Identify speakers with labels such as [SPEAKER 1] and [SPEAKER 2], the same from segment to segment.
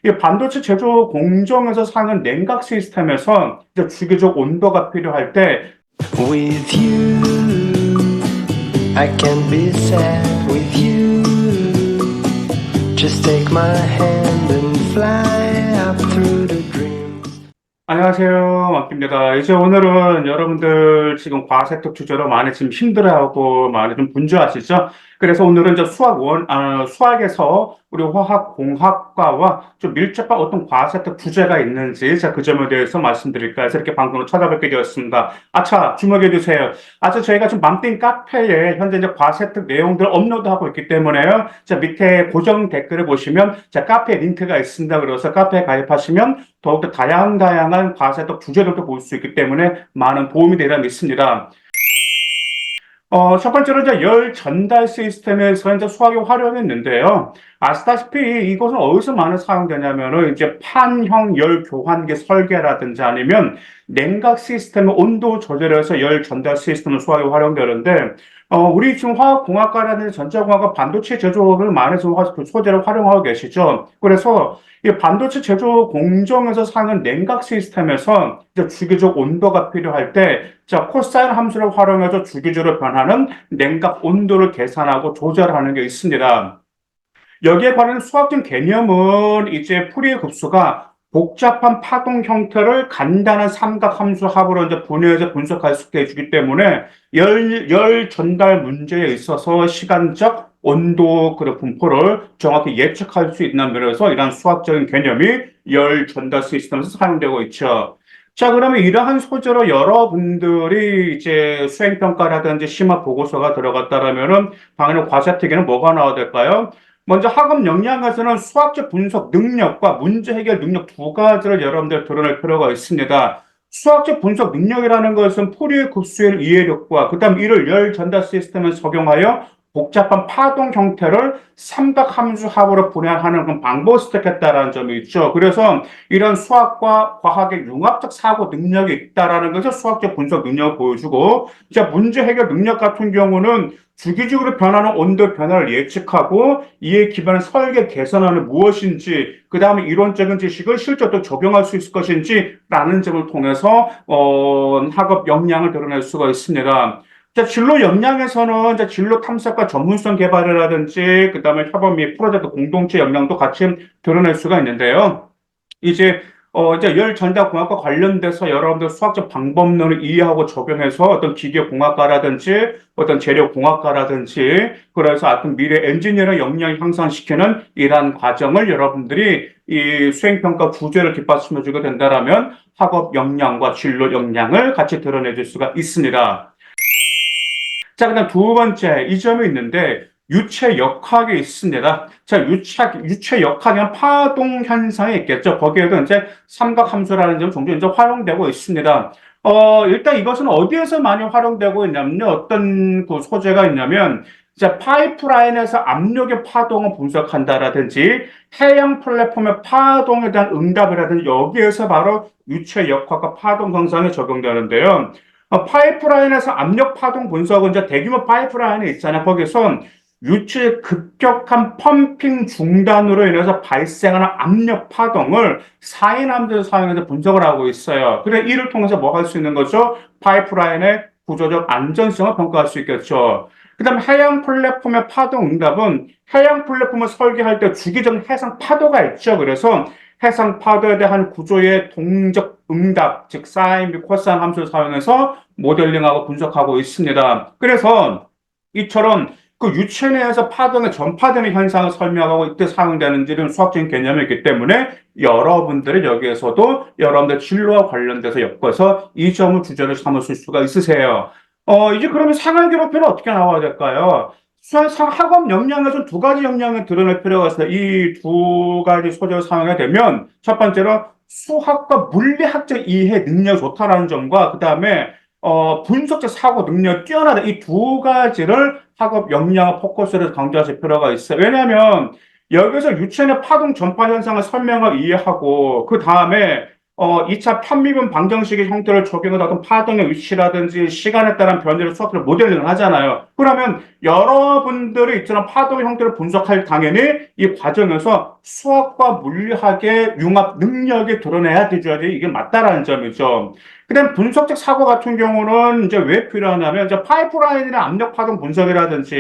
[SPEAKER 1] 이 반도체 제조 공정에서 사용하는 냉각 시스템에서 이제 주기적 온도가 필요할 때
[SPEAKER 2] With you, I can be sad with you. Just take my hand and fly up through the dreams.
[SPEAKER 1] 안녕하세요, 막입니다. 이제 오늘은 여러분들 지금 과세특 주제로 많이 지금 힘들어하고 많이 좀 분주하시죠? 그래서 오늘은 이제 수학에서 우리 화학공학과와 좀 밀접한 어떤 과세특 주제가 있는지 제가 그 점에 대해서 말씀드릴까 해서 이렇게 방송으로 찾아뵙게 되었습니다. 아차, 주목해 주세요. 저희가 지금 맘띵 카페에 현재 이제 과세특 내용들 업로드하고 있기 때문에요. 자, 밑에 고정 댓글을 보시면 자, 카페 링크가 있습니다. 그래서 카페에 가입하시면 더욱더 다양한 과세특 주제들도 볼 수 있기 때문에 많은 도움이 되리라 믿습니다. 첫 번째로 이제 열 전달 시스템에서 이제 수학이 활용했는데요. 아시다시피 이것은 어디서 많이 사용되냐면은 이제 판형 열 교환기 설계라든지 아니면 냉각 시스템의 온도 조절해서 열 전달 시스템을 수학이 활용되는데, 우리 지금 화학공학과라는 전자공학과 반도체 제조를 많이 좀 그 소재를 활용하고 계시죠. 그래서 이 반도체 제조 공정에서 사용하는 냉각 시스템에서 이제 주기적 온도가 필요할 때, 자, 코사인 함수를 활용해서 주기적으로 변하는 냉각 온도를 계산하고 조절하는 게 있습니다. 여기에 관한 수학적 개념은 이제 풀이의 급수가 복잡한 파동 형태를 간단한 삼각 함수 합으로 이제 분해해서 분석할 수 있게 해주기 때문에 열 전달 문제에 있어서 시간적 온도 그 분포를 정확히 예측할 수 있는 면에서 이러한 수학적인 개념이 열 전달 시스템에서 사용되고 있죠. 자, 그러면 이러한 소재로 여러분들이 이제 수행평가라든지 심화 보고서가 들어갔다라면은 당연히 과제특기는 뭐가 나와야 될까요? 먼저 학업 역량에서는 수학적 분석 능력과 문제 해결 능력 두 가지를 여러분들 드러낼 필요가 있습니다. 수학적 분석 능력이라는 것은 포리의 급수의 이해력과 그다음 이를 열 전달 시스템에 적용하여 복잡한 파동 형태를 삼각함수 합으로 분해하는 그런 방법을 습득했다라는 점이 있죠. 그래서 이런 수학과 과학의 융합적 사고 능력이 있다라는 것을 수학적 분석 능력을 보여주고, 자, 문제 해결 능력 같은 경우는 주기적으로 변하는 온도 변화를 예측하고 이에 기반한 설계 개선안은 무엇인지, 그 다음에 이론적인 지식을 실제로 적용할 수 있을 것인지라는 점을 통해서 학업 역량을 드러낼 수가 있습니다. 자, 진로 역량에서는 이제 진로 탐색과 전문성 개발이라든지 그다음에 협업 및 프로젝트 공동체 역량도 같이 드러낼 수가 있는데요. 이제 열 전달 공학과 관련돼서 여러분들 수학적 방법론을 이해하고 적용해서 어떤 기계 공학과라든지 어떤 재료 공학과라든지 그래서 어떤 미래 엔지니어링 역량을 향상시키는 이러한 과정을 여러분들이 이 수행평가 주제를 뒷받침해 주게 된다라면 학업 역량과 진로 역량을 같이 드러내 줄 수가 있습니다. 자, 그다음 두 번째 이 점이 있는데 유체 역학이 있습니다. 자, 유체 역학은 파동 현상이 있겠죠. 거기에도 이제 삼각함수라는 점 종종 이제 활용되고 있습니다. 일단 이것은 어디에서 많이 활용되고 있냐면요. 어떤 그 소재가 있냐면 이제 파이프라인에서 압력의 파동을 분석한다라든지 해양 플랫폼의 파동에 대한 응답이라든지 여기에서 바로 유체 역학과 파동 현상이 적용되는데요. 파이프라인에서 압력 파동 분석은 이제 대규모 파이프라인이 있잖아요. 거기서 유체의 급격한 펌핑 중단으로 인해서 발생하는 압력 파동을 사인함수를 사용해서 분석을 하고 있어요. 그래 이를 통해서 뭐 할 수 있는 거죠? 파이프라인의 구조적 안전성을 평가할 수 있겠죠. 그다음 해양 플랫폼의 파동 응답은 해양 플랫폼을 설계할 때 주기적 해상 파도가 있죠. 그래서 해상 파도에 대한 구조의 동적 응답, 즉 사인 및 코사인 함수를 사용해서 모델링하고 분석하고 있습니다. 그래서 이처럼 그 유체 내에서 파동의 전파되는 현상을 설명하고 이때 사용되는 이런 수학적인 개념이 있기 때문에 여러분들이 여기에서도 여러분들 진로와 관련돼서 엮어서 이 점을 주제로 삼으실 수가 있으세요. 이제 그러면 생활기록표는 어떻게 나와야 될까요? 학업 역량에서 두 가지 역량을 드러낼 필요가 있어요. 이 두 가지 소재를 사용하게 되면 첫 번째로 수학과 물리학적 이해 능력이 좋다라는 점과 그 다음에 분석적 사고 능력이 뛰어나다. 이 두 가지를 학업 역량 포커스를 강조하실 필요가 있어요. 왜냐하면 여기서 유체의 파동 전파 현상을 설명하고 이해하고 그 다음에 2차 편미분 방정식의 형태를 적용해서 어떤 파동의 위치라든지 시간에 따른 변화를 수학적으로 모델링을 하잖아요. 그러면 여러분들이 있잖아 파동의 형태를 분석할 당연히 이 과정에서 수학과 물리학의 융합 능력이 드러내야 되죠. 이게 맞다라는 점이죠. 그다음 분석적 사고 같은 경우는 이제 왜 필요하냐면 이제 파이프라인이나 압력 파동 분석이라든지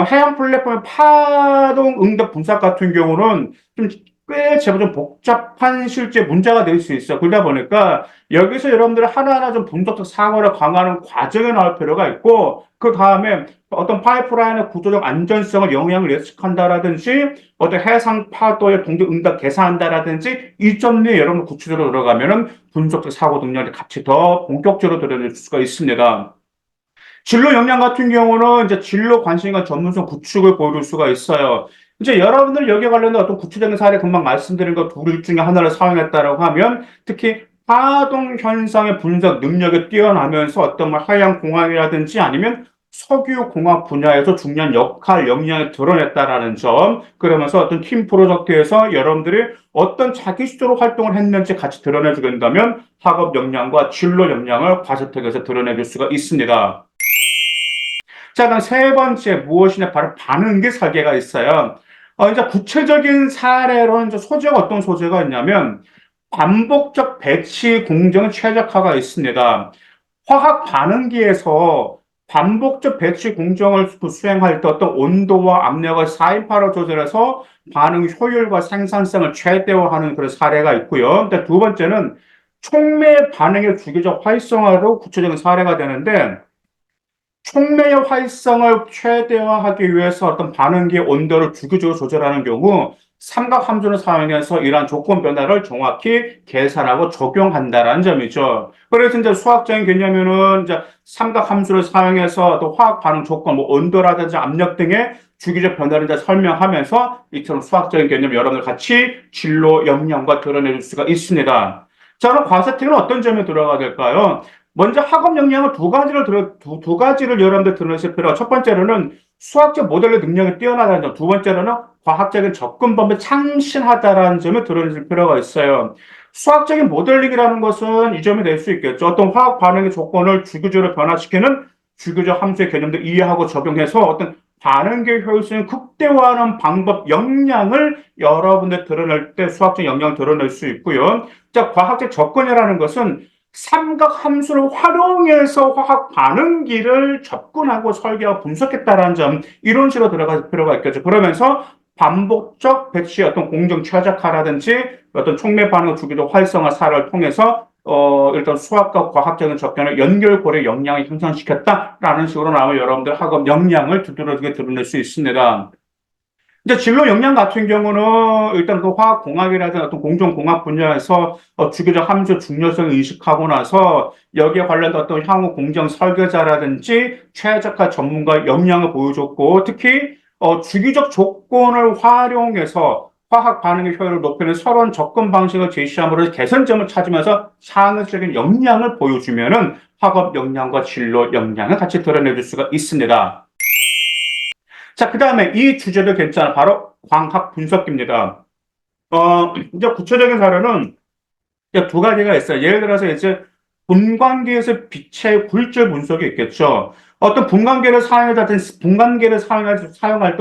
[SPEAKER 1] 해양 플랫폼의 파동 응답 분석 같은 경우는 좀 꽤 제법 좀 복잡한 실제 문제가 될 수 있어요. 그러다 보니까 여기서 여러분들이 하나하나 좀 분석적 사고를 강화하는 과정에 나올 필요가 있고 그 다음에 어떤 파이프라인의 구조적 안전성을 영향을 예측한다라든지 어떤 해상 파도의 동력 응답 계산한다라든지 이 점에 여러분 구체적으로 들어가면은 분석적 사고 능력이 같이 더 본격적으로 드러낼 수가 있습니다. 진로 역량 같은 경우는 이제 진로 관심과 전문성 구축을 보여줄 수가 있어요. 이제 여러분들 여기에 관련된 어떤 구체적인 사례 금방 말씀드린 것 둘 중에 하나를 사용했다라고 하면 특히 파동 현상의 분석 능력이 뛰어나면서 어떤 뭐 하양 공학이라든지 아니면 석유 공학 분야에서 중요한 역할, 역량을 드러냈다라는 점, 그러면서 어떤 팀 프로젝트에서 여러분들이 어떤 자기 주도로 활동을 했는지 같이 드러내주게 된다면 학업 역량과 진로 역량을 과세특에서 드러내줄 수가 있습니다. 자, 그럼 세 번째 무엇이냐? 바로 반응기 설계가 있어요. 이제 구체적인 사례로는 이제 소재가 어떤 소재가 있냐면 반복적 배치 공정 최적화가 있습니다. 화학 반응기에서 반복적 배치 공정을 수행할 때 어떤 온도와 압력을 4인파로 조절해서 반응 효율과 생산성을 최대화하는 그런 사례가 있고요. 근데 두 번째는 촉매 반응의 주기적 활성화로 구체적인 사례가 되는데 촉매의 활성을 최대화하기 위해서 어떤 반응기의 온도를 주기적으로 조절하는 경우 삼각 함수를 사용해서 이러한 조건 변화를 정확히 계산하고 적용한다라는 점이죠. 그래서 이제 수학적인 개념에는 이제 삼각 함수를 사용해서 또 화학 반응 조건, 뭐 온도라든지 압력 등의 주기적 변화를 이제 설명하면서 이처럼 수학적인 개념 여러분들 같이 진로 역량과 드러낼 수가 있습니다. 자, 그럼 과세특은 어떤 점에 들어가야 될까요? 먼저 학업 역량은 두 가지를 여러분들 들으실 필요가 첫 번째로는 수학적 모델의 능력이 뛰어나다는 점, 두 번째로는 과학적인 접근 범위 참신하다라는 점을 드러내실 필요가 있어요. 수학적인 모델링이라는 것은 이 점이 될 수 있겠죠. 어떤 화학 반응의 조건을 주기적으로 변화시키는 주기적 함수의 개념도 이해하고 적용해서 어떤 반응계 효율성을 극대화하는 방법, 역량을 여러분들 드러낼 때 수학적 역량을 드러낼 수 있고요. 자, 과학적 접근이라는 것은 삼각 함수를 활용해서 화학 반응기를 접근하고 설계하고 분석했다라는 점, 이런 식으로 들어갈 필요가 있겠죠. 그러면서 반복적 배치의 어떤 공정 최적화라든지 어떤 촉매 반응 주기적 활성화 사례를 통해서 일단 수학과 과학적인 접근을 연결고리 역량을 형성시켰다라는 식으로 나오면 여러분들 학업 역량을 두드러지게 드러낼 수 있습니다. 이제 진로 역량 같은 경우는 일단 그 화학공학이라든지 어떤 공정공학 분야에서 주기적 함수 중요성을 인식하고 나서 여기에 관련된 어떤 향후 공정 설계자라든지 최적화 전문가 역량을 보여줬고 특히 주기적 조건을 활용해서 화학 반응의 효율을 높이는 새로운 접근 방식을 제시함으로 개선점을 찾으면서 창의적인 역량을 보여주면은 학업 역량과 진로 역량을 같이 드러내줄 수가 있습니다. 자, 그 다음에 이 주제도 괜찮아. 바로 광학 분석기입니다. 이제 구체적인 사례는 이제 두 가지가 있어요. 예를 들어서 이제 분광기에서 빛의 굴절 분석이 있겠죠. 어떤 분광기를 사용할 때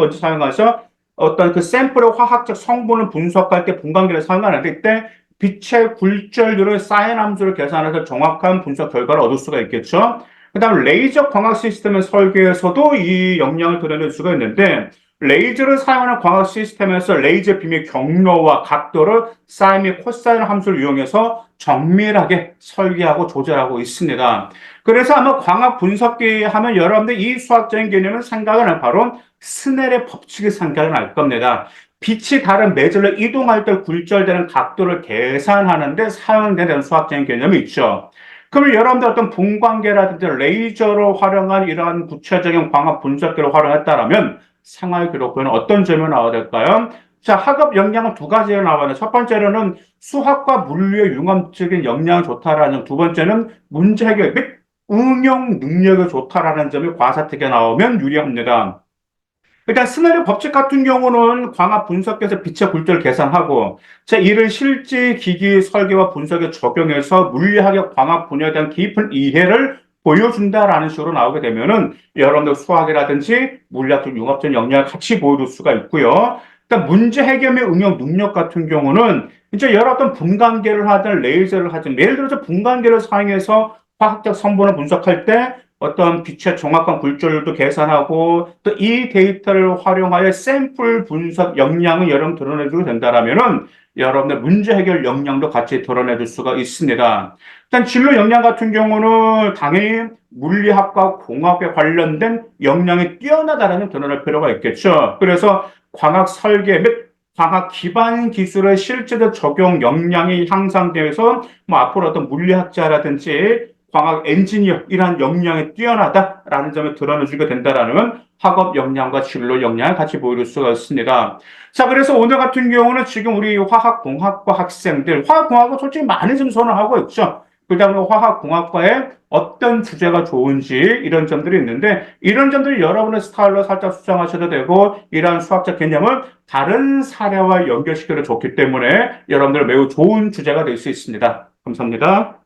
[SPEAKER 1] 어디 사용해서 어떤 그 샘플의 화학적 성분을 분석할 때 분광기를 사용하는데 이때 빛의 굴절률을 사인 함수를 계산해서 정확한 분석 결과를 얻을 수가 있겠죠. 그다음 레이저 광학 시스템의 설계에서도 이 역량을 드러낼 수가 있는데 레이저를 사용하는 광학 시스템에서 레이저 빔의 경로와 각도를 사인 및 코사인 함수를 이용해서 정밀하게 설계하고 조절하고 있습니다. 그래서 아마 광학 분석기 하면 여러분들 이 수학적인 개념을 생각을 할 바로 스넬의 법칙을 생각을 할 겁니다. 빛이 다른 매질로 이동할 때 굴절되는 각도를 계산하는데 사용되는 수학적인 개념이 있죠. 그러면 여러분들 어떤 분광계라든지 레이저로 활용한 이러한 구체적인 광학 분석기를 활용했다라면 생활 기록부에는 어떤 점이 나와야 될까요? 자, 학업 역량은 두 가지가 나와요. 첫 번째로는 수학과 물리의 융합적인 역량이 좋다라는, 두 번째는 문제 해결 및 응용 능력이 좋다라는 점이 과사특에 나오면 유리합니다. 일단 스네르 법칙 같은 경우는 광학 분석에서 빛의 굴절을 계산하고 자, 이를 실제 기기 설계와 분석에 적용해서 물리학의 광학 분야에 대한 깊은 이해를 보여준다라는 식으로 나오게 되면은 여러분들 수학이라든지 물리학적 융합적 역량을 같이 보여줄 수가 있고요. 일단 문제 해결 및 응용 능력 같은 경우는 이제 여러 어떤 분광계를 하든 레이저를 하든 예를 들어서 분광계를 사용해서 화학적 성분을 분석할 때 어떤 빛의 정확한 굴절도 계산하고 또 이 데이터를 활용하여 샘플 분석 역량을 여러분 드러내주게 된다라면은 여러분의 문제 해결 역량도 같이 드러내줄 수가 있습니다. 일단 진로 역량 같은 경우는 당연히 물리학과 공학에 관련된 역량이 뛰어나다라는 드러낼 필요가 있겠죠. 그래서 광학 설계 및 광학 기반 기술의 실제적 적용 역량이 향상되어서 뭐 앞으로 어떤 물리학자라든지 광학 엔지니어 이러한 역량이 뛰어나다라는 점을 드러내주게 된다라는 학업 역량과 진로 역량을 같이 보여줄 수가 있습니다. 자, 그래서 오늘 같은 경우는 지금 우리 화학공학과 학생들, 화학공학은 솔직히 많은 점수를 하고 있죠. 그 다음에 화학공학과에 어떤 주제가 좋은지 이런 점들이 있는데 이런 점들을 여러분의 스타일로 살짝 수정하셔도 되고 이러한 수학적 개념을 다른 사례와 연결시켜도 좋기 때문에 여러분들 매우 좋은 주제가 될 수 있습니다. 감사합니다.